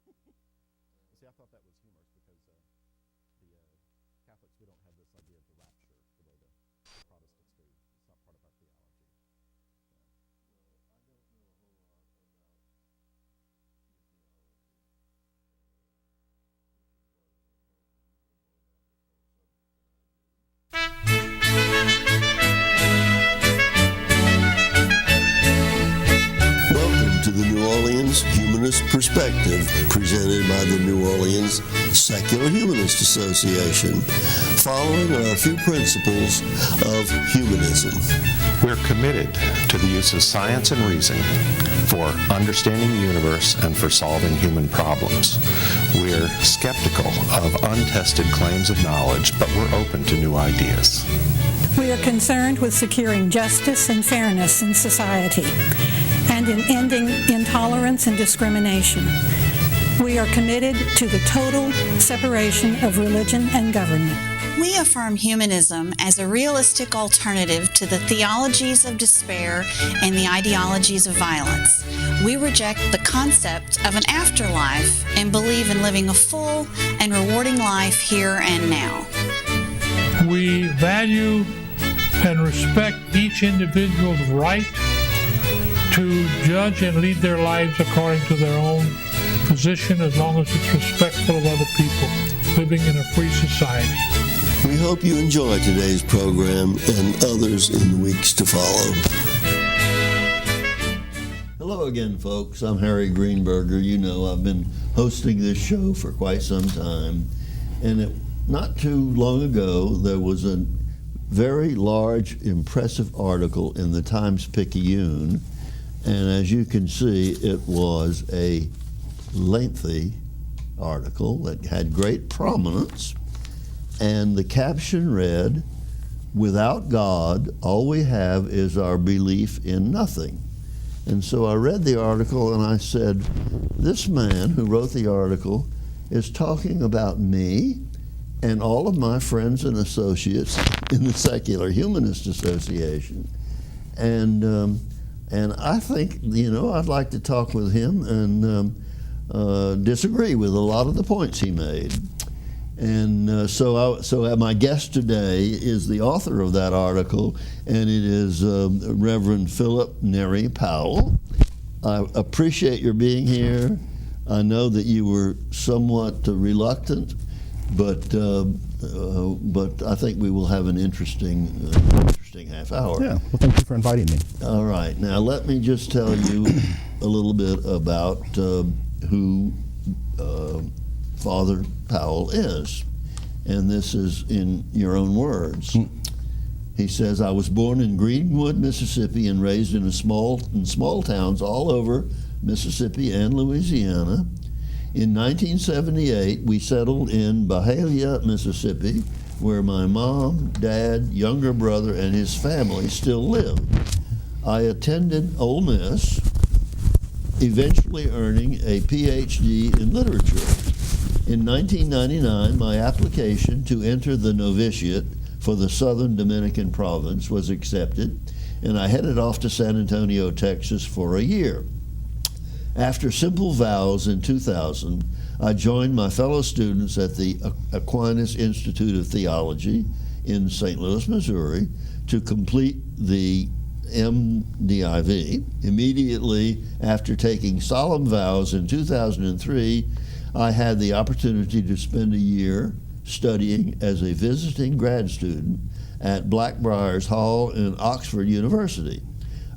See, I thought that was humorous because the Catholics, we don't have this idea of the rapture the way the Protestants do. It's not part of our theology. Welcome to the New Orleans Humanist Perspective, presented by the New Orleans Secular Humanist Association, following our few principles of humanism. We're committed to the use of science and reason for understanding the universe and for solving human problems. We're skeptical of untested claims of knowledge, but we're open to new ideas. We are concerned with securing justice and fairness in society and in ending intolerance and discrimination. We are committed to the total separation of religion and government. We affirm humanism as a realistic alternative to the theologies of despair and the ideologies of violence. We reject the concept of an afterlife and believe in living a full and rewarding life here and now. We value and respect each individual's right to judge and lead their lives according to their own position, as long as it's respectful of other people, living in a free society. We hope you enjoy today's program and others in the weeks to follow. Hello again, folks. I'm Harry Greenberger. You know, I've been hosting this show for quite some time, and not too long ago, there was a very large, impressive article in the Times-Picayune, and as you can see, it was a lengthy article that had great prominence, and the caption read, "Without God, all we have is our belief in nothing." And so I read the article and I said, this man who wrote the article is talking about me and all of my friends and associates in the Secular Humanist Association. And I think, you know, I'd like to talk with him and disagree with a lot of the points he made. And so my guest today is the author of that article, and it is Reverend Phillip Neri Powell. I appreciate your being here. I know that you were somewhat reluctant, but I think we will have an interesting half hour. Yeah, well, thank you for inviting me. All right, now let me just tell you a little bit about who Father Powell is, and this is in your own words. He says, "I was born in Greenwood, Mississippi, and raised in small towns all over Mississippi and Louisiana. In 1978, we settled in Byhalia, Mississippi, where my mom, dad, younger brother, and his family still live. I attended Ole Miss, eventually earning a PhD in literature. In 1999, my application to enter the novitiate for the Southern Dominican province was accepted, and I headed off to San Antonio, Texas for a year. After simple vows in 2000, I joined my fellow students at the Aquinas Institute of Theology in St. Louis, Missouri, to complete the MDiv. Immediately after taking solemn vows in 2003, I had the opportunity to spend a year studying as a visiting grad student at Blackfriars Hall in Oxford University.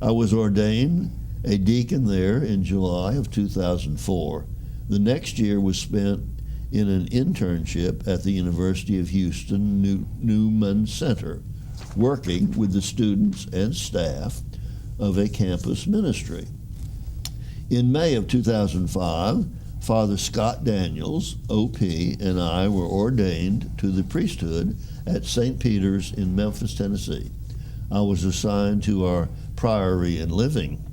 I was ordained a deacon there in July of 2004. The next year was spent in an internship at the University of Houston Newman Center, working with the students and staff of a campus ministry. In May of 2005, Father Scott Daniels, OP, and I were ordained to the priesthood at St. Peter's in Memphis, Tennessee. I was assigned to our priory in Irving,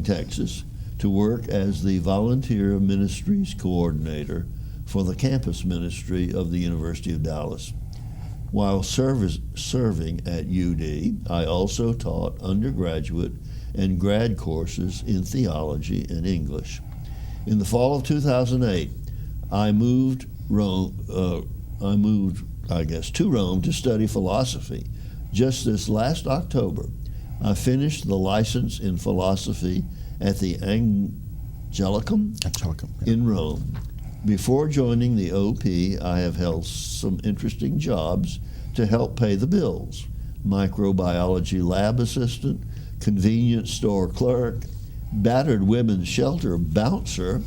Texas, to work as the volunteer ministries coordinator for the campus ministry of the University of Dallas. While serving at UD, I also taught undergraduate and grad courses in theology and English. In the fall of 2008, I moved to Rome to study philosophy. Just this last October, I finished the license in philosophy at the Angelicum in Rome. Before joining the OP, I have held some interesting jobs to help pay the bills. Microbiology lab assistant, convenience store clerk, battered women's shelter bouncer,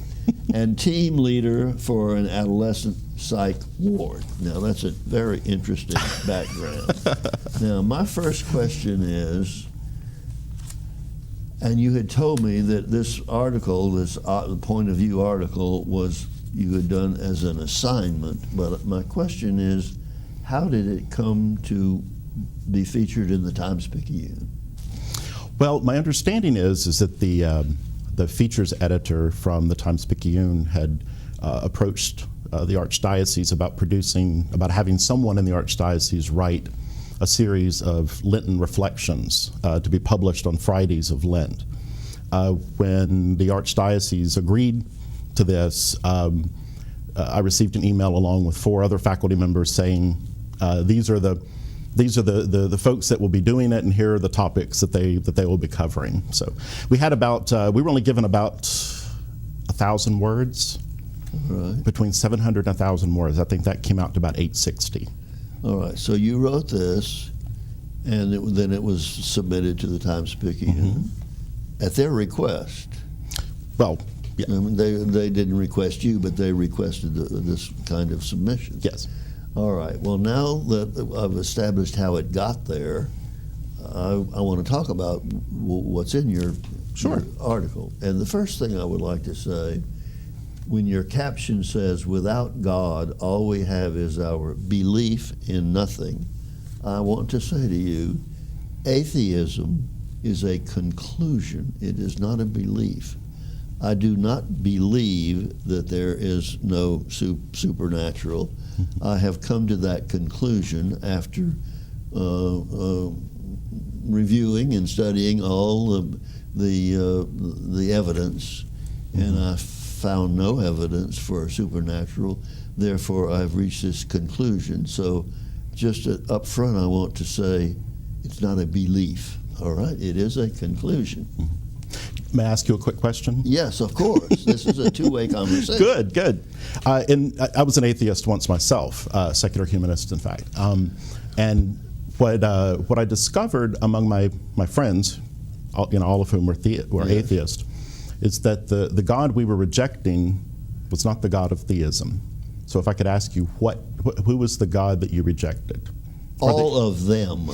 and team leader for an adolescent psych ward. Now, that's a very interesting background. Now, my first question is, and you had told me that this article, this point of view article, was you had done as an assignment, but my question is, how did it come to be featured in the Times-Picayune? Well, my understanding is that the features editor from the Times-Picayune had approached the Archdiocese about having someone in the Archdiocese write a series of Lenten reflections to be published on Fridays of Lent. When the Archdiocese agreed to this, I received an email along with 4 other faculty members saying, these are the folks that will be doing it, and here are the topics that they will be covering. So we had we were only given about 1,000 words, right. Between 700 and 1,000 words. I think that came out to about 860. All right, so you wrote this, and then it was submitted to the Times-Picayune at their request. Well, yeah. I mean, they didn't request you, but they requested this kind of submission. Yes. All right. Well, now that I've established how it got there, I want to talk about what's in your article. And the first thing I would like to say, when your caption says, "Without God, all we have is our belief in nothing," I want to say to you, atheism is a conclusion. It is not a belief. I do not believe that there is no supernatural. I have come to that conclusion after reviewing and studying all the evidence, and I found no evidence for supernatural. Therefore, I've reached this conclusion. So, just up front, I want to say it's not a belief. All right, it is a conclusion. May I ask you a quick question? Yes, of course. This is a two-way conversation. Good. And I was an atheist once myself, secular humanist, in fact. And what I discovered among my friends, all of whom were atheists, is that the God we were rejecting was not the God of theism. So if I could ask you, who was the God that you rejected? All of them.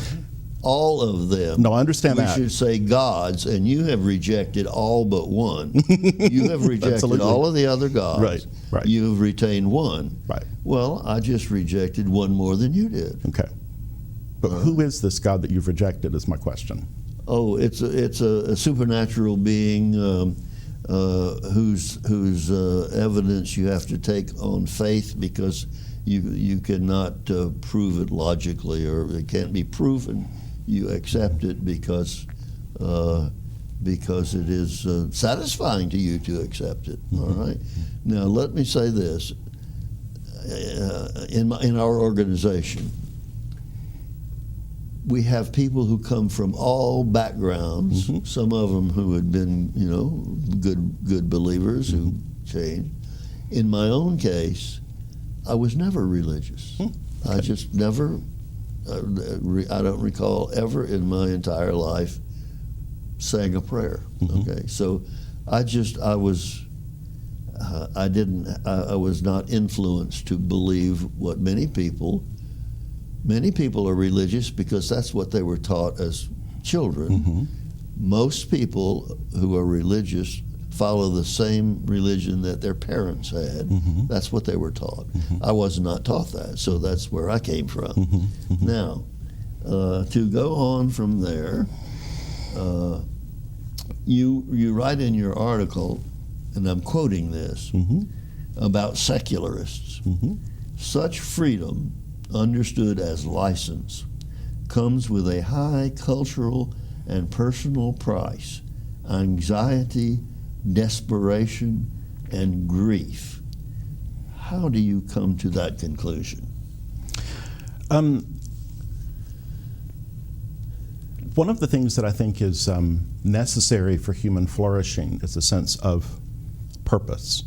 No, I understand that. We should say gods, and you have rejected all but one. You have rejected all of the other gods. Right. You have retained one. Right. Well, I just rejected one more than you did. Okay. But who is this God that you've rejected is my question. Oh, it's a supernatural being whose evidence you have to take on faith, because you cannot prove it logically, or it can't be proven. You accept it because it is satisfying to you to accept it. All right. Now let me say this: in our organization, we have people who come from all backgrounds. Some of them who had been, good believers who changed. In my own case, I was never religious. I just never. I don't recall ever in my entire life saying a prayer. Okay, so I was not influenced to believe what many people are religious because that's what they were taught as children. Most people who are religious follow the same religion that their parents had. That's what they were taught. I was not taught that, so that's where I came from. Now, to go on from there, you write in your article, and I'm quoting this, about secularists. Such freedom, understood as license, comes with a high cultural and personal price. Anxiety, desperation, and grief. How do you come to that conclusion? One of the things that I think is necessary for human flourishing is a sense of purpose.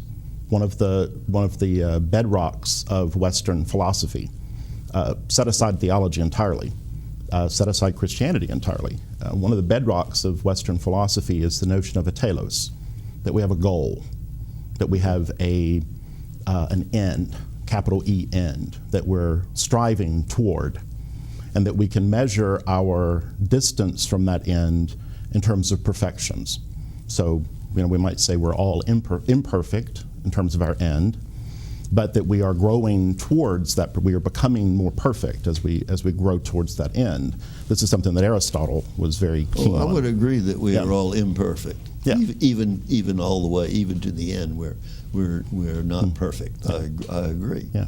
One of the bedrocks of Western philosophy, set aside theology entirely, set aside Christianity entirely. One of the bedrocks of Western philosophy is the notion of a telos, that we have a goal, that we have an end, capital E end, that we're striving toward, and that we can measure our distance from that end in terms of perfections. So, we might say we're all imperfect in terms of our end, but that we are growing towards that, we are becoming more perfect as we grow towards that end. This is something that Aristotle was very keen on. I would agree that we are all imperfect. Yeah. Even all the way, even to the end, we're not perfect. I agree. Yeah.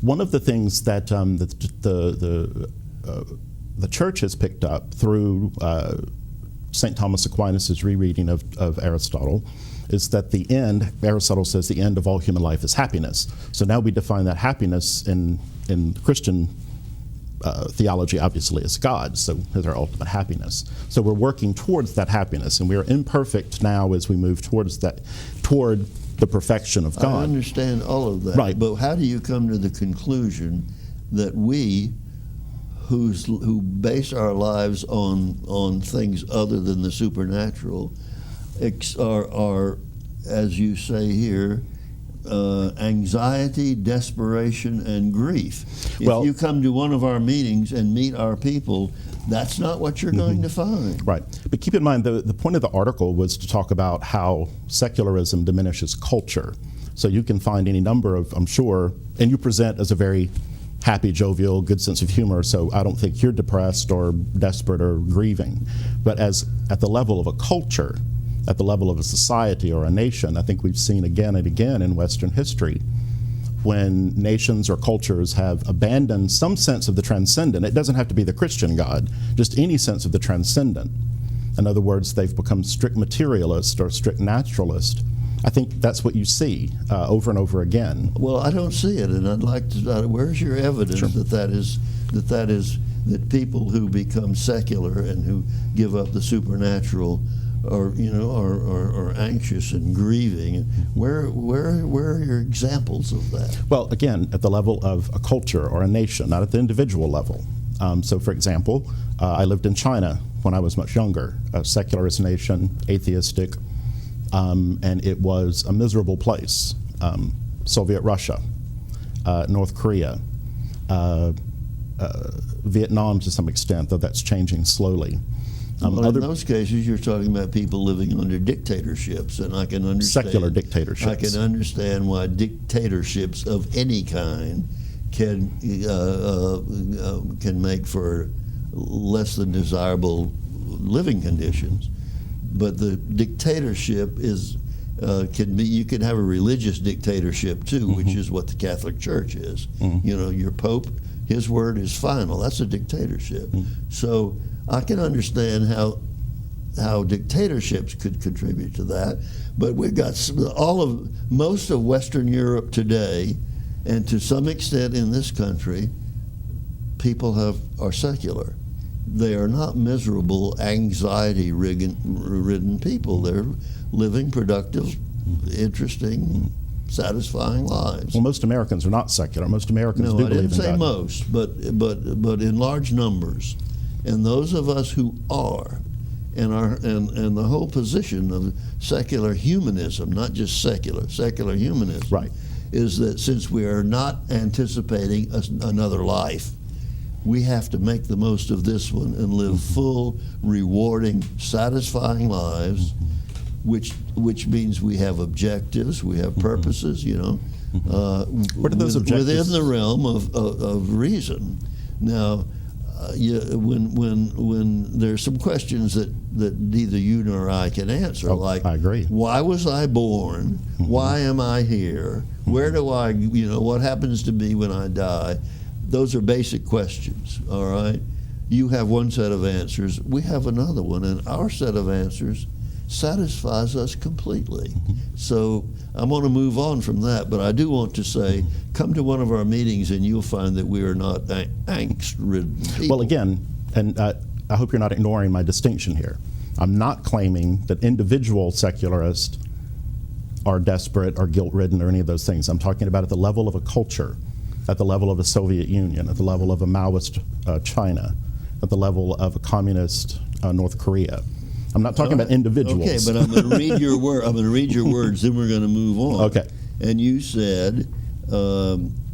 One of the things that the church has picked up through St. Thomas Aquinas' rereading of Aristotle is that the end, Aristotle says the end of all human life is happiness. So now we define that happiness in Christian theology, obviously, as God, so as our ultimate happiness. So we're working towards that happiness, and we are imperfect now as we move toward the perfection of God. I understand all of that, right. But how do you come to the conclusion that we, who base our lives on things other than the supernatural, are, as you say here, anxiety, desperation, and grief? If you come to one of our meetings and meet our people, that's not what you're going to find. Right. But keep in mind, the point of the article was to talk about how secularism diminishes culture. So you can find any number of, I'm sure, and you present as a very happy, jovial, good sense of humor, so I don't think you're depressed or desperate or grieving. But at the level of a culture, at the level of a society or a nation, I think we've seen again and again in Western history when nations or cultures have abandoned some sense of the transcendent. It doesn't have to be the Christian God, just any sense of the transcendent. In other words, they've become strict materialist or strict naturalist. I think that's what you see over and over again. Well, I don't see it, and I'd like to. Where's your evidence Sure. that people who become secular and who give up the supernatural are anxious and grieving? Where are your examples of that? Well, again, at the level of a culture or a nation, not at the individual level. So, for example, I lived in China when I was much younger, a secularist nation, atheistic, and it was a miserable place. Soviet Russia, North Korea, Vietnam to some extent, though that's changing slowly. Well, in those cases, you're talking about people living under dictatorships, and I can understand secular dictatorships. I can understand why dictatorships of any kind can make for less than desirable living conditions. But the dictatorship can be. You can have a religious dictatorship too, Mm-hmm. which is what the Catholic Church is. Mm-hmm. Your Pope, his word is final. That's a dictatorship. Mm-hmm. So I can understand how dictatorships could contribute to that. But we've got most of Western Europe today, and to some extent in this country, people are secular. They are not miserable, anxiety-ridden people. They're living productive, interesting, satisfying lives. Well, most Americans are not secular. Most Americans do No, I believe didn't in say God. most, but in large numbers. And those of us who are, and the whole position of secular humanism, not just secular humanism, Right. is that since we are not anticipating another life, we have to make the most of this one and live full, rewarding, satisfying lives, which means we have objectives, we have purposes, What are those objectives? within the realm of reason. Now, when there's some questions that neither you nor I can answer, like I agree. Why was I born? Why am I here? Where do I, what happens to me when I die? Those are basic questions, all right? You have one set of answers, we have another one, and our set of answers satisfies us completely. So I'm going to move on from that, but I do want to say, come to one of our meetings and you'll find that we are not angst-ridden people. Well, again, and I hope you're not ignoring my distinction here. I'm not claiming that individual secularists are desperate or guilt-ridden or any of those things. I'm talking about at the level of a culture, at the level of the Soviet Union, at the level of a Maoist China, at the level of a communist North Korea. I'm not talking about individuals. Okay, but I'm going to read your word. I'm going to read your words. Then we're going to move on. Okay. And you said,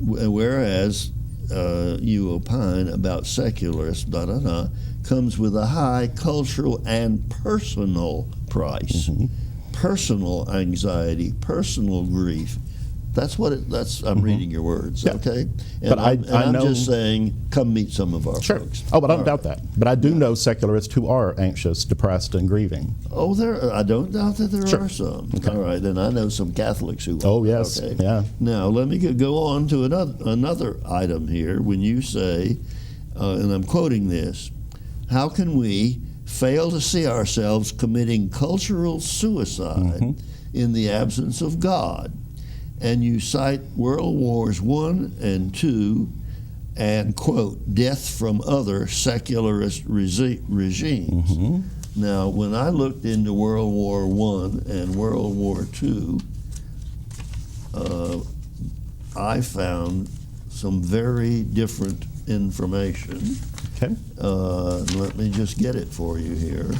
whereas you opine about secularists, comes with a high cultural and personal price, personal anxiety, personal grief. That's what I'm reading your words, Yeah. okay? And But I'm know, just saying, come meet some of our folks. Oh, but I don't doubt that. But I do know secularists who are anxious, depressed, and grieving. Oh, I don't doubt that there Sure. are some. Okay. All right, and I know some Catholics who Oh, are. yes, Okay. yeah. Now, let me go on to another item here. When you say, and I'm quoting this, how can we fail to see ourselves committing cultural suicide in the absence of God? And you cite World Wars I and II and, quote, death from other secularist regimes. Now, when I looked into World War I and World War II, I found some very different information. Okay. Let me just get it for you here.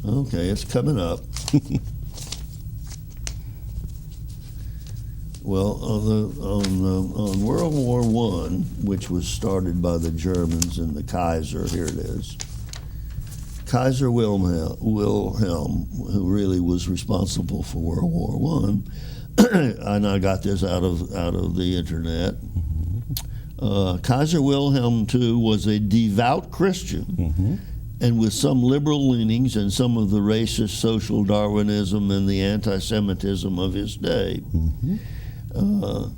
Okay, it's coming up. Well, on World War I, which was started by the Germans and the Kaiser, here it is. Kaiser Wilhelm, who really was responsible for World War I, and I got this out of the internet. Kaiser Wilhelm II was a devout Christian. And with some liberal leanings and some of the racist social Darwinism and the anti-Semitism of his day. But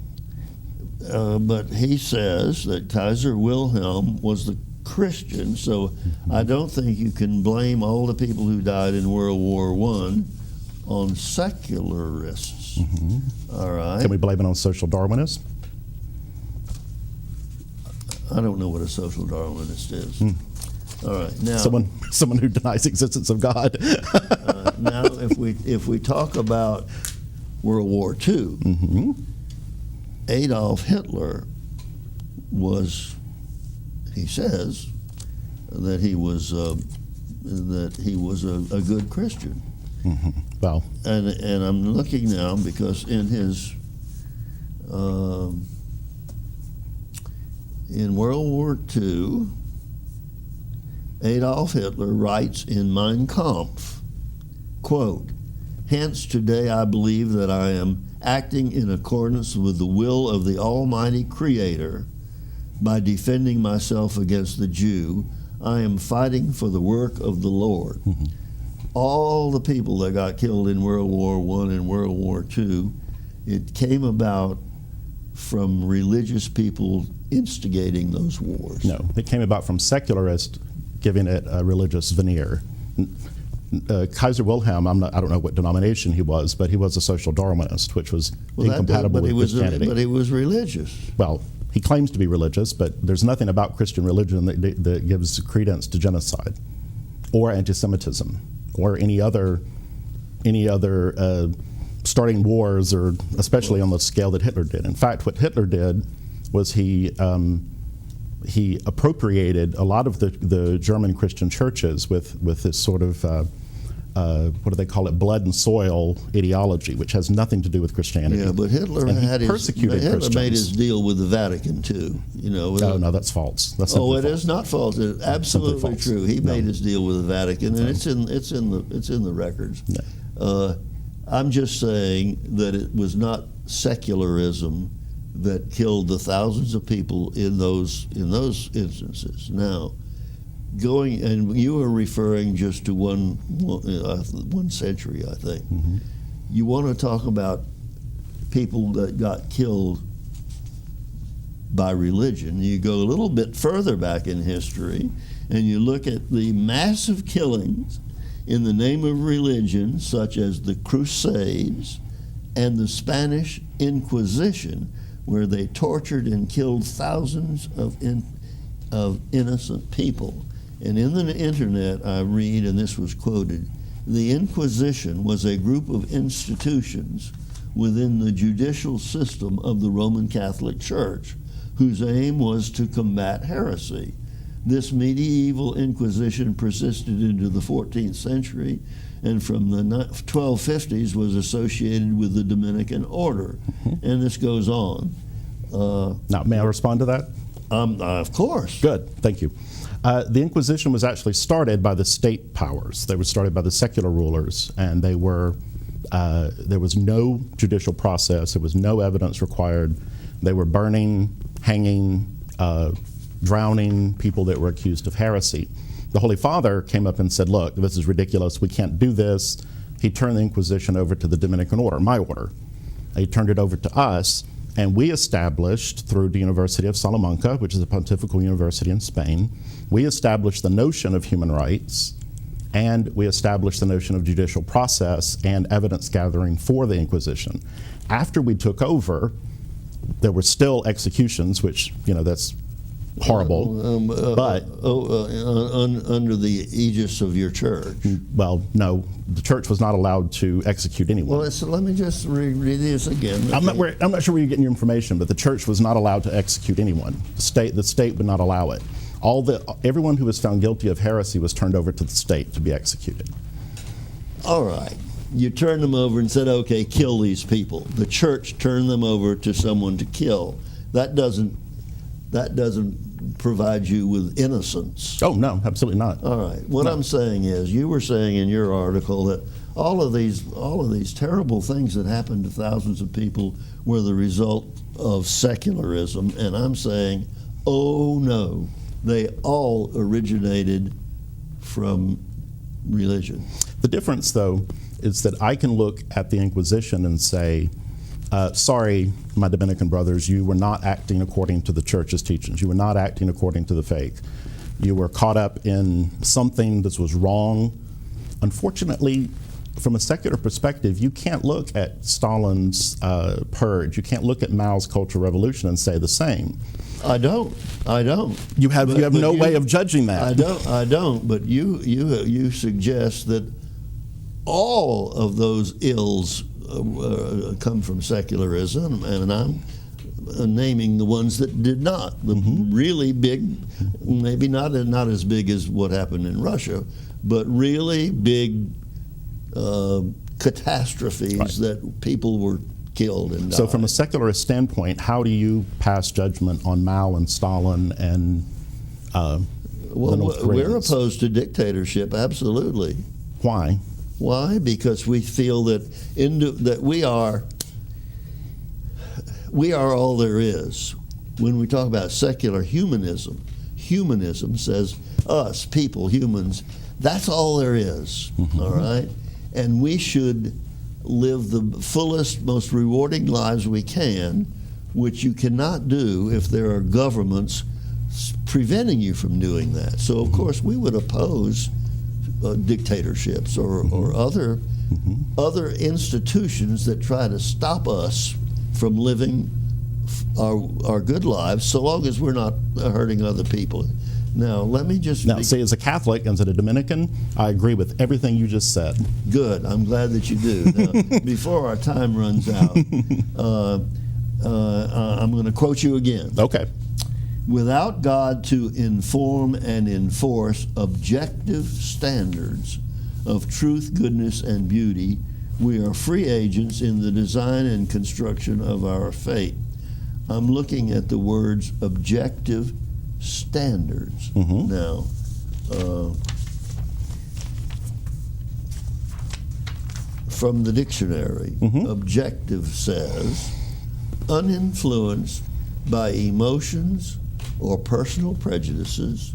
he says that Kaiser Wilhelm was the Christian, so I don't think you can blame all the people who died in World War I on secularists. All right? Can we blame it on social Darwinists? I don't know what a social Darwinist is. All right, now Someone who denies the existence of God. now if we talk about World War II, Adolf Hitler he says that he was a good Christian. Well, And I'm looking now because in his in World War II, Adolf Hitler writes in Mein Kampf, quote, "Hence today I believe that I am acting in accordance with the will of the Almighty Creator. By defending myself against the Jew, I am fighting for the work of the Lord." All the people that got killed in World War I and World War II, it came about from religious people instigating those wars. no, it came about from secularists giving it a religious veneer. Kaiser Wilhelm, I don't know what denomination he was, but he was a social Darwinist, which was incompatible with Christianity. But he was religious. Well, he claims to be religious, but there's nothing about Christian religion that gives credence to genocide or anti-Semitism or any other starting wars, or especially on the scale that Hitler did. In fact, what Hitler did was he appropriated a lot of the German Christian churches with this sort of what do they call it, blood and soil ideology, which has nothing to do with Christianity. Yeah, but Hitler persecuted Hitler made Christians. his deal with the Vatican too. No, that's false. That's Oh, simply it false. is not false. It's absolutely false. true. He No. made his deal with the Vatican, and it's in the records. No. I'm just saying that it was not secularism that killed the thousands of people in those instances. Now, and you were referring just to one century, I think. you want to talk about people that got killed by religion, you go a little bit further back in history and you look at the massive killings in the name of religion, such as the Crusades and the Spanish Inquisition, where they tortured and killed thousands of innocent people. And in the internet I read, and this was quoted, the Inquisition was a group of institutions within the judicial system of the Roman Catholic Church, whose aim was to combat heresy. This medieval Inquisition persisted into the 14th century, and from the 1250s was associated with the Dominican order. And this goes on. Now, may I respond to that? Of course. Good, thank you. The Inquisition was actually started by the state powers. They were started by the secular rulers, and they were, there was no judicial process, there was no evidence required. They were burning, hanging, drowning people that were accused of heresy. The Holy Father came up and said, look, this is ridiculous, we can't do this. He turned the Inquisition over to the Dominican order, my order. He turned it over to us, and we established, through the University of Salamanca, which is a pontifical university in Spain, we established the notion of human rights, and we established the notion of judicial process and evidence gathering for the Inquisition. After we took over, there were still executions, which, you know, that's horrible, but under the aegis of your church. Well, no, the church was not allowed to execute anyone. Well, so let me just read this again. I'm not sure where you're getting your information, but the church was not allowed to execute anyone. The state would not allow it. Everyone who was found guilty of heresy was turned over to the state to be executed. All right. You turned them over and said, okay, kill these people. The church turned them over to someone to kill. That doesn't provide you with innocence. Oh, no, absolutely not. All right. What I'm saying is, you were saying in your article that all of these terrible things that happened to thousands of people were the result of secularism, and I'm saying, oh no, they all originated from religion. The difference, though, is that I can look at the Inquisition and say, sorry, my Dominican brothers, you were not acting according to the church's teachings. You were not acting according to the faith. You were caught up in something that was wrong. Unfortunately, from a secular perspective, you can't look at Stalin's purge. You can't look at Mao's Cultural Revolution and say the same. I don't. You have no way of judging that. I don't. But you suggest that all of those ills come from secularism, and I'm naming the ones that did not. The really big, maybe not as big as what happened in Russia, but really big catastrophes that people were killed and died. So from a secularist standpoint, how do you pass judgment on Mao and Stalin and the North Koreans? We're opposed to dictatorship, absolutely. Why? Why? Because we feel that we are all there is. When we talk about secular humanism, humanism says us, people, humans, that's all there is, all right? And we should live the fullest, most rewarding lives we can, which you cannot do if there are governments preventing you from doing that. So, of course, we would oppose dictatorships or other institutions that try to stop us from living our good lives, so long as we're not hurting other people. Now, let me just... Now, see, as a Catholic, as a Dominican, I agree with everything you just said. Good. I'm glad that you do. Now, before our time runs out, I'm going to quote you again. Okay. Without God to inform and enforce objective standards of truth, goodness, and beauty, we are free agents in the design and construction of our fate. I'm looking at the words objective standards. Now, from the dictionary, objective says, uninfluenced by emotions or personal prejudices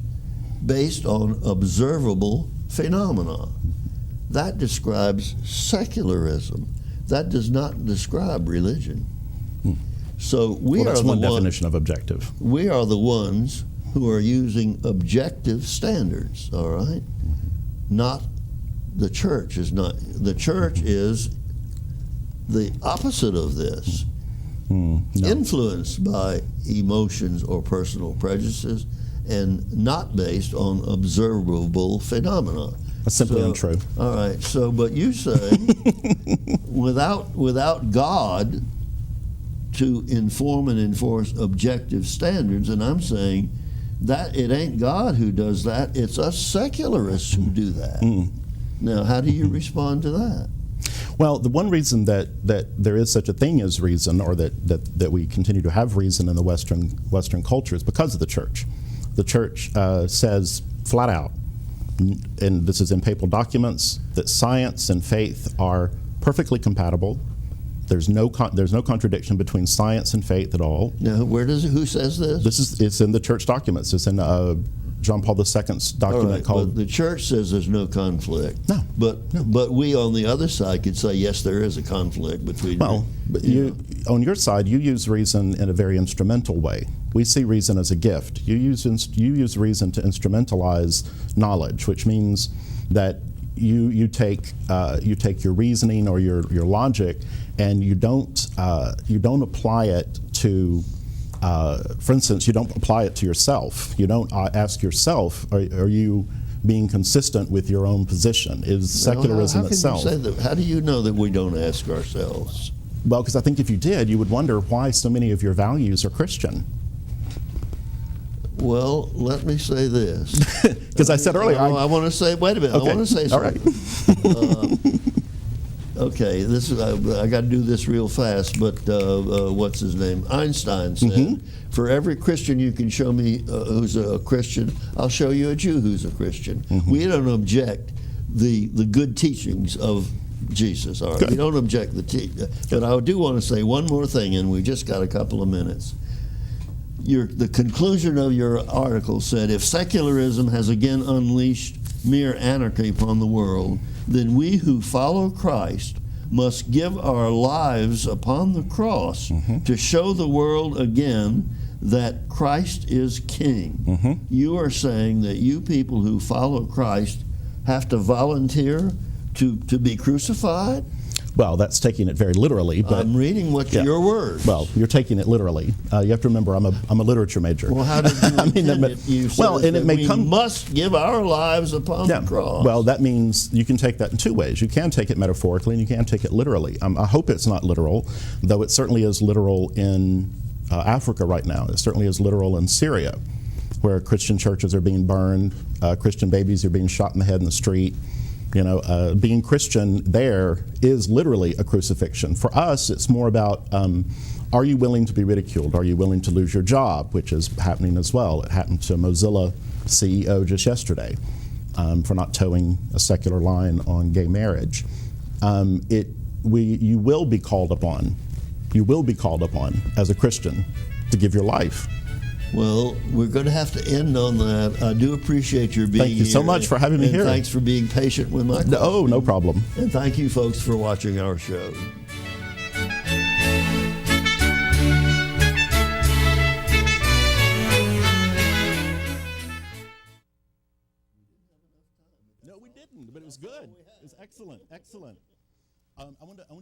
based on observable phenomena. That describes secularism. that does not describe religion. So Well, that's one definition of objective. we are the ones who are using objective standards, all right? Not the church is not. The church is the opposite of this, No. influenced by emotions or personal prejudices and not based on observable phenomena. That's simply untrue. All right, so but you say without God to inform and enforce objective standards, and I'm saying that it ain't God who does that, it's us secularists who do that. Now, how do you respond to that? Well, the one reason that there is such a thing as reason, or that we continue to have reason in the Western culture, is because of the church. The church says flat out, and this is in papal documents, that science and faith are perfectly compatible. There's no contradiction between science and faith at all. Now, who says this? It's in the church documents. It's in John Paul II's document All right, called. but the church says there's no conflict. No. But we on the other side could say yes, there is a conflict between. Well, but on your side, you use reason in a very instrumental way. We see reason as a gift. You use reason to instrumentalize knowledge, which means that you take your reasoning or your logic, and you don't apply it to. For instance, you don't apply it to yourself. You don't ask yourself, are you being consistent with your own position? Is secularism itself? How can you say that? How do you know that we don't ask ourselves? Well, because I think if you did, you would wonder why so many of your values are Christian. Well, let me say this. Because I said earlier, I want to say. Wait a minute. Okay. I want to say All right. something. Okay, this is I got to do this real fast. But what's his name? Einstein said, "For every Christian you can show me who's a Christian, I'll show you a Jew who's a Christian." We don't object the good teachings of Jesus. All right, we don't object but I do want to say one more thing, and we just got a couple of minutes. The conclusion of your article said, if secularism has again unleashed mere anarchy upon the world, then we who follow Christ must give our lives upon the cross to show the world again that Christ is King. You are saying that you people who follow Christ have to volunteer to be crucified? Well, that's taking it very literally. But I'm reading your words. Well, you're taking it literally. You have to remember, I'm a literature major. Well, how did you intend it? You said we must give our lives upon the cross. Well, that means you can take that in two ways. You can take it metaphorically, and you can take it literally. I hope it's not literal, though it certainly is literal in Africa right now. It certainly is literal in Syria, where Christian churches are being burned, Christian babies are being shot in the head in the street. Being Christian there is literally a crucifixion. For us, it's more about, are you willing to be ridiculed? Are you willing to lose your job, which is happening as well. It happened to Mozilla CEO just yesterday for not towing a secular line on gay marriage. You will be called upon as a Christian to give your life. Well, we're going to have to end on that. I do appreciate your being here. Thank you so much for having me here. Thanks for being patient with my question. Oh, no problem. And thank you, folks, for watching our show. No, we didn't, but it was good. It was excellent. I want to